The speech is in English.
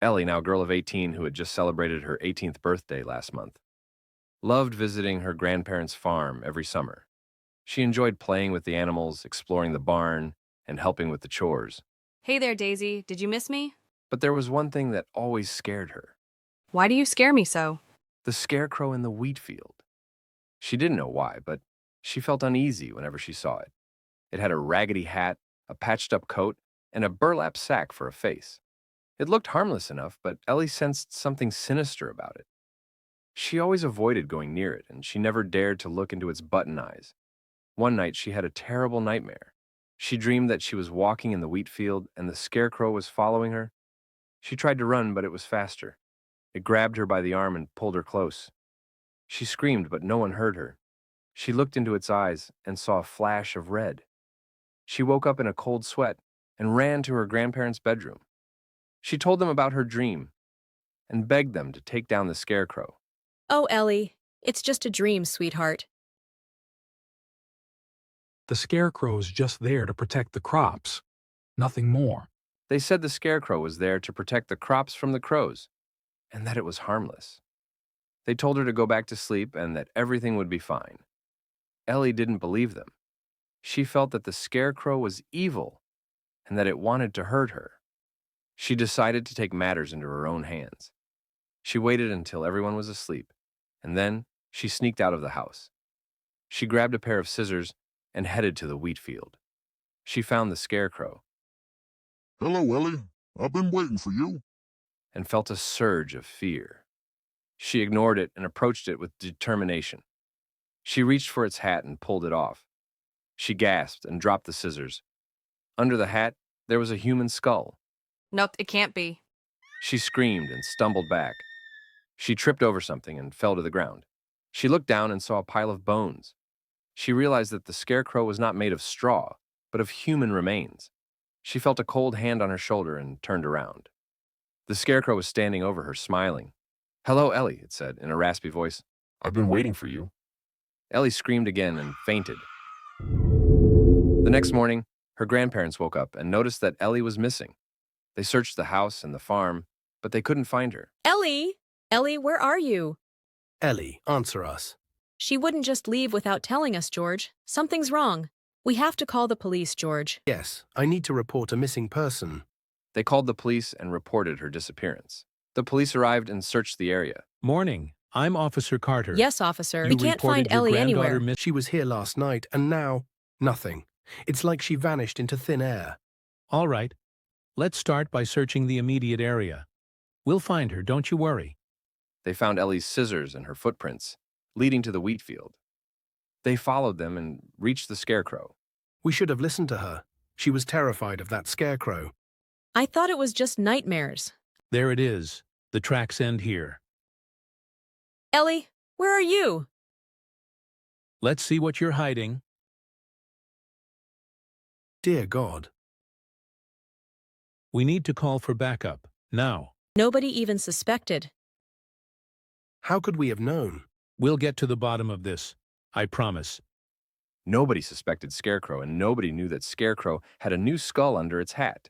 Ellie, now a girl of 18 who had just celebrated her 18th birthday last month, loved visiting her grandparents' farm every summer. She enjoyed playing with the animals, exploring the barn, and helping with the chores. Hey there, Daisy. Did you miss me? But there was one thing that always scared her: Why do you scare me so? the scarecrow in the wheat field. She didn't know why, but she felt uneasy whenever she saw it. It had a raggedy hat, a patched-up coat, and a burlap sack for a face. It looked harmless enough, but Ellie sensed something sinister about it. She always avoided going near it, and she never dared to look into its button eyes. One night, she had a terrible nightmare. She dreamed that she was walking in the wheat field and the scarecrow was following her. She tried to run, but it was faster. It grabbed her by the arm and pulled her close. She screamed, but no one heard her. She looked into its eyes and saw a flash of red. She woke up in a cold sweat and ran to her grandparents' bedroom. She told them about her dream and begged them to take down the scarecrow. Oh, Ellie, it's just a dream, sweetheart. The Scarecrow's just there to protect the crops. Nothing more. They said the scarecrow was there to protect the crops from the crows, and that it was harmless. They told her to go back to sleep and that everything would be fine. Ellie didn't believe them. She felt that the scarecrow was evil and that it wanted to hurt her. She decided to take matters into her own hands. She waited until everyone was asleep, and then she sneaked out of the house. She grabbed a pair of scissors and headed to the wheat field. She found the scarecrow. Hello, Ellie. I've been waiting for you. And felt a surge of fear. She ignored it and approached it with determination. She reached for its hat and pulled it off. She gasped and dropped the scissors. Under the hat, there was a human skull. Nope, it can't be. She screamed and stumbled back. She tripped over something and fell to the ground. She looked down and saw a pile of bones. She realized that the scarecrow was not made of straw, but of human remains. She felt a cold hand on her shoulder and turned around. The scarecrow was standing over her, smiling. "Hello, Ellie," it said in a raspy voice. I've been waiting for you. Ellie screamed again and fainted. The next morning, her grandparents woke up and noticed that Ellie was missing. They searched the house and the farm, but they couldn't find her. Ellie! Ellie, where are you? Ellie, answer us. She wouldn't just leave without telling us, George. Something's wrong. We have to call the police, George. Yes, I need to report a missing person. They called the police and reported her disappearance. The police arrived and searched the area. Morning. I'm Officer Carter. Yes, officer. You We can't reported find your Ellie granddaughter anywhere. She was here last night, and now, nothing. It's like she vanished into thin air. All right. Let's start by searching the immediate area. We'll find her, don't you worry. They found Ellie's scissors and her footprints, leading to the wheat field. They followed them and reached the scarecrow. We should have listened to her. She was terrified of that scarecrow. I thought it was just nightmares. There it is. The tracks end here. Ellie, where are you? Let's see what you're hiding. Dear God. We need to call for backup, now. Nobody even suspected. How could we have known? We'll get to the bottom of this. I promise. Nobody suspected Scarecrow, and nobody knew that Scarecrow had a new skull under its hat.